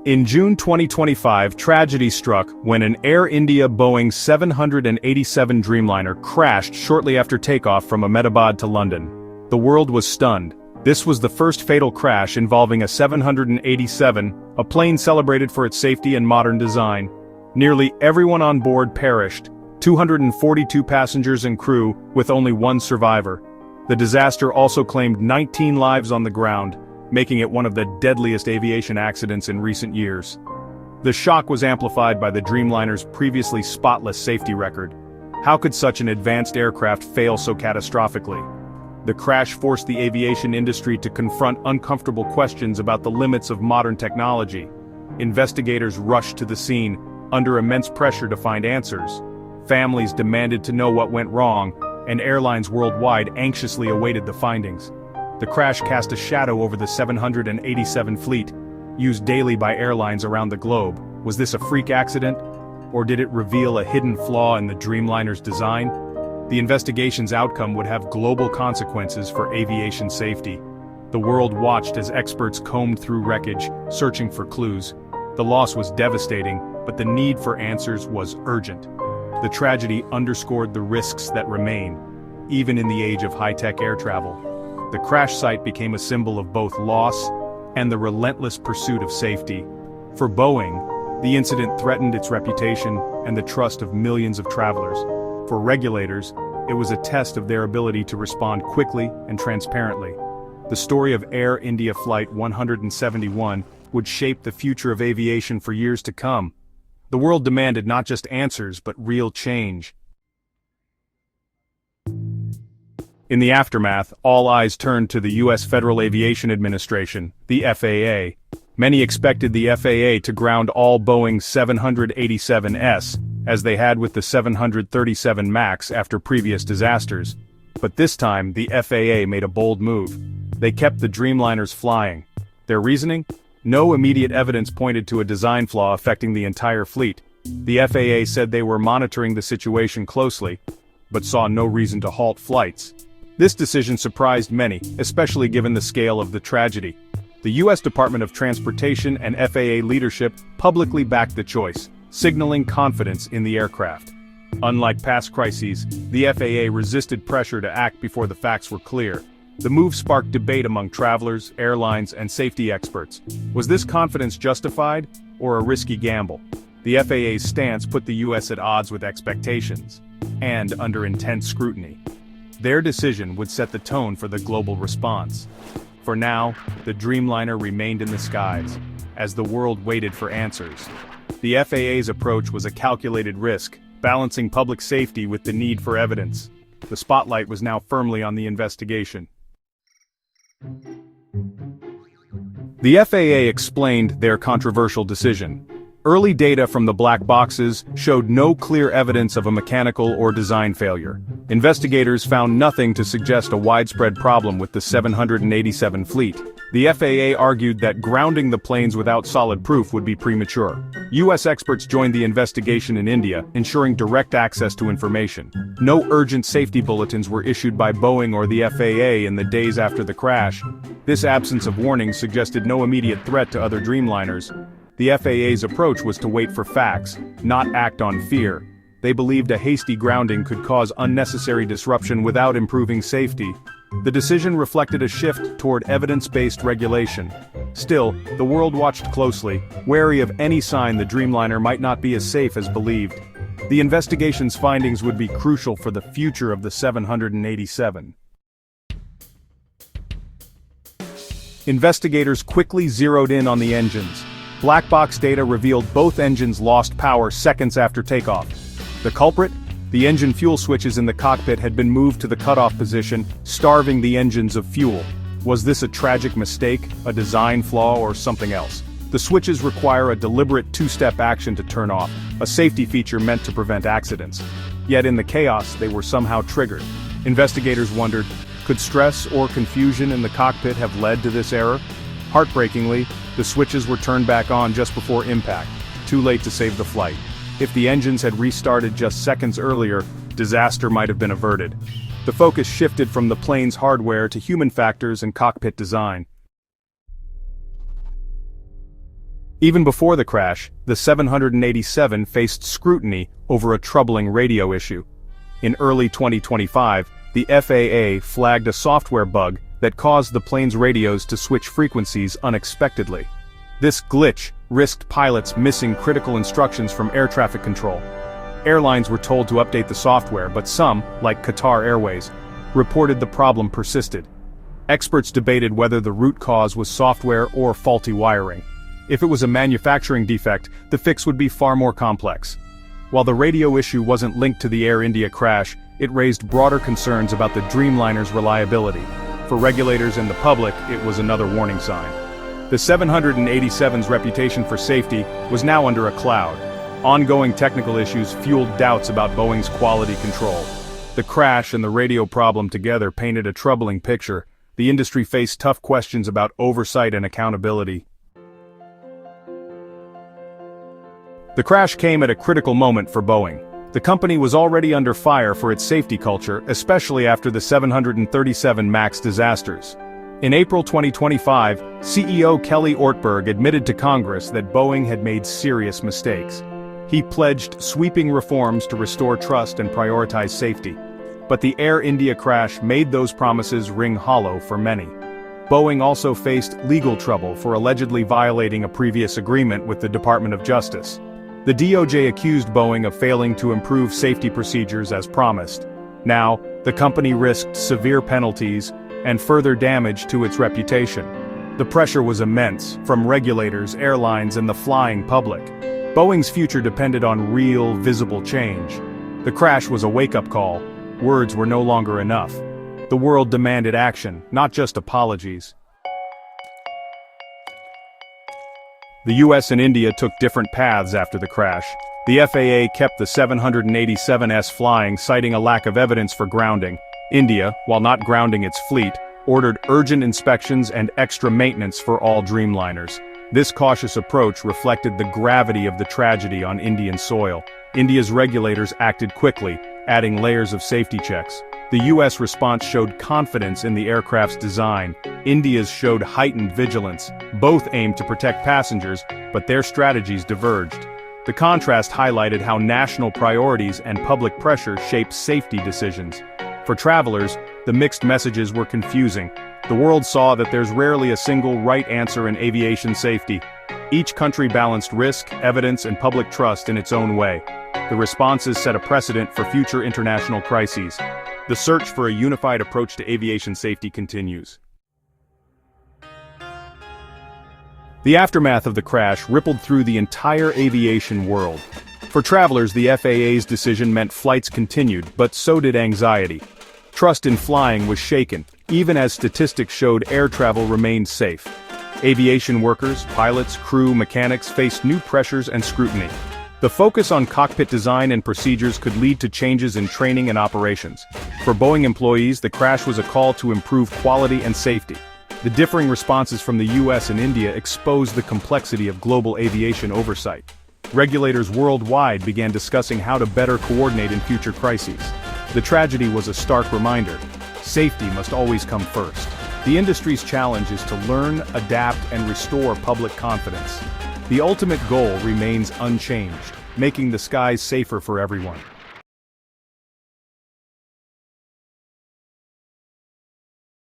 In June 2025, tragedy struck when an Air India Boeing 787 Dreamliner crashed shortly after takeoff from Ahmedabad to London. The world was stunned. This was the first fatal crash involving a 787, a plane celebrated for its safety and modern design. Nearly everyone on board perished, 242 passengers and crew, with only one survivor. The disaster also claimed 19 lives on the ground, making it one of the deadliest aviation accidents in recent years. The shock was amplified by the Dreamliner's previously spotless safety record. How could such an advanced aircraft fail so catastrophically? The crash forced the aviation industry to confront uncomfortable questions about the limits of modern technology. Investigators rushed to the scene, under immense pressure to find answers. Families demanded to know what went wrong, and airlines worldwide anxiously awaited the findings. The crash cast a shadow over the 787 fleet, used daily by airlines around the globe. Was this a freak accident? Or did it reveal a hidden flaw in the Dreamliner's design? The investigation's outcome would have global consequences for aviation safety. The world watched as experts combed through wreckage, searching for clues. The loss was devastating, but the need for answers was urgent. The tragedy underscored the risks that remain, even in the age of high-tech air travel. The crash site became a symbol of both loss and the relentless pursuit of safety. For Boeing, the incident threatened its reputation and the trust of millions of travelers. For regulators, it was a test of their ability to respond quickly and transparently. The story of Air India Flight 171 would shape the future of aviation for years to come. The world demanded not just answers but real change. In the aftermath, all eyes turned to the U.S. Federal Aviation Administration, the FAA. Many expected the FAA to ground all Boeing 787s, as they had with the 737 MAX after previous disasters. But this time, the FAA made a bold move. They kept the Dreamliners flying. Their reasoning? No immediate evidence pointed to a design flaw affecting the entire fleet. The FAA said they were monitoring the situation closely, but saw no reason to halt flights. This decision surprised many, especially given the scale of the tragedy. The U.S. Department of Transportation and FAA leadership publicly backed the choice, signaling confidence in the aircraft. Unlike past crises, the FAA resisted pressure to act before the facts were clear. The move sparked debate among travelers, airlines, and safety experts. Was this confidence justified, or a risky gamble? The FAA's stance put the U.S. at odds with expectations, and under intense scrutiny. Their decision would set the tone for the global response. For now, the Dreamliner remained in the skies, as the world waited for answers. The FAA's approach was a calculated risk, balancing public safety with the need for evidence. The spotlight was now firmly on the investigation. The FAA explained their controversial decision. Early data from the black boxes showed no clear evidence of a mechanical or design failure. Investigators found nothing to suggest a widespread problem with the 787 fleet. The FAA argued that grounding the planes without solid proof would be premature. U.S. experts joined the investigation in India, ensuring direct access to information. No urgent safety bulletins were issued by Boeing or the FAA in the days after the crash. This absence of warnings suggested no immediate threat to other Dreamliners. The FAA's approach was to wait for facts, not act on fear. They believed a hasty grounding could cause unnecessary disruption without improving safety. The decision reflected a shift toward evidence-based regulation. Still, the world watched closely, wary of any sign the Dreamliner might not be as safe as believed. The investigation's findings would be crucial for the future of the 787. Investigators quickly zeroed in on the engines. Black box data revealed both engines lost power seconds after takeoff. The culprit? The engine fuel switches in the cockpit had been moved to the cutoff position, starving the engines of fuel. Was this a tragic mistake, a design flaw, or something else? The switches require a deliberate two-step action to turn off, a safety feature meant to prevent accidents. Yet in the chaos, they were somehow triggered. Investigators wondered, could stress or confusion in the cockpit have led to this error? Heartbreakingly, the switches were turned back on just before impact, too late to save the flight. If the engines had restarted just seconds earlier, disaster might have been averted. The focus shifted from the plane's hardware to human factors and cockpit design. Even before the crash, the 787 faced scrutiny over a troubling radio issue. In early 2025, the FAA flagged a software bug that caused the plane's radios to switch frequencies unexpectedly. This glitch risked pilots missing critical instructions from air traffic control. Airlines were told to update the software, but some, like Qatar Airways, reported the problem persisted. Experts debated whether the root cause was software or faulty wiring. If it was a manufacturing defect, the fix would be far more complex. While the radio issue wasn't linked to the Air India crash, it raised broader concerns about the Dreamliner's reliability. For regulators and the public, it was another warning sign. The 787's reputation for safety was now under a cloud. Ongoing technical issues fueled doubts about Boeing's quality control. The crash and the radio problem together painted a troubling picture. The industry faced tough questions about oversight and accountability. The crash came at a critical moment for Boeing. The company was already under fire for its safety culture, especially after the 737 MAX disasters. In April 2025, CEO Kelly Ortberg admitted to Congress that Boeing had made serious mistakes. He pledged sweeping reforms to restore trust and prioritize safety. But the Air India crash made those promises ring hollow for many. Boeing also faced legal trouble for allegedly violating a previous agreement with the Department of Justice. The DOJ accused Boeing of failing to improve safety procedures as promised. Now, the company risked severe penalties and further damage to its reputation. The pressure was immense, from regulators, airlines, and the flying public. Boeing's future depended on real, visible change. The crash was a wake-up call. Words were no longer enough. The world demanded action, not just apologies. The US and India took different paths after the crash. The FAA kept the 787s flying, citing a lack of evidence for grounding. India, while not grounding its fleet, ordered urgent inspections and extra maintenance for all Dreamliners. This cautious approach reflected the gravity of the tragedy on Indian soil. India's regulators acted quickly, adding layers of safety checks. The US response showed confidence in the aircraft's design. India's showed heightened vigilance. Both aimed to protect passengers, but their strategies diverged. The contrast highlighted how national priorities and public pressure shape safety decisions. For travelers, the mixed messages were confusing. The world saw that there's rarely a single right answer in aviation safety. Each country balanced risk, evidence, and public trust in its own way. The responses set a precedent for future international crises. The search for a unified approach to aviation safety continues. The aftermath of the crash rippled through the entire aviation world. For travelers, the FAA's decision meant flights continued, but so did anxiety. Trust in flying was shaken, even as statistics showed air travel remained safe. Aviation workers, pilots, crew, mechanics faced new pressures and scrutiny. The focus on cockpit design and procedures could lead to changes in training and operations. For Boeing employees, the crash was a call to improve quality and safety. The differing responses from the US and India exposed the complexity of global aviation oversight. Regulators worldwide began discussing how to better coordinate in future crises. The tragedy was a stark reminder. Safety must always come first. The industry's challenge is to learn, adapt, and restore public confidence. The ultimate goal remains unchanged, making the skies safer for everyone.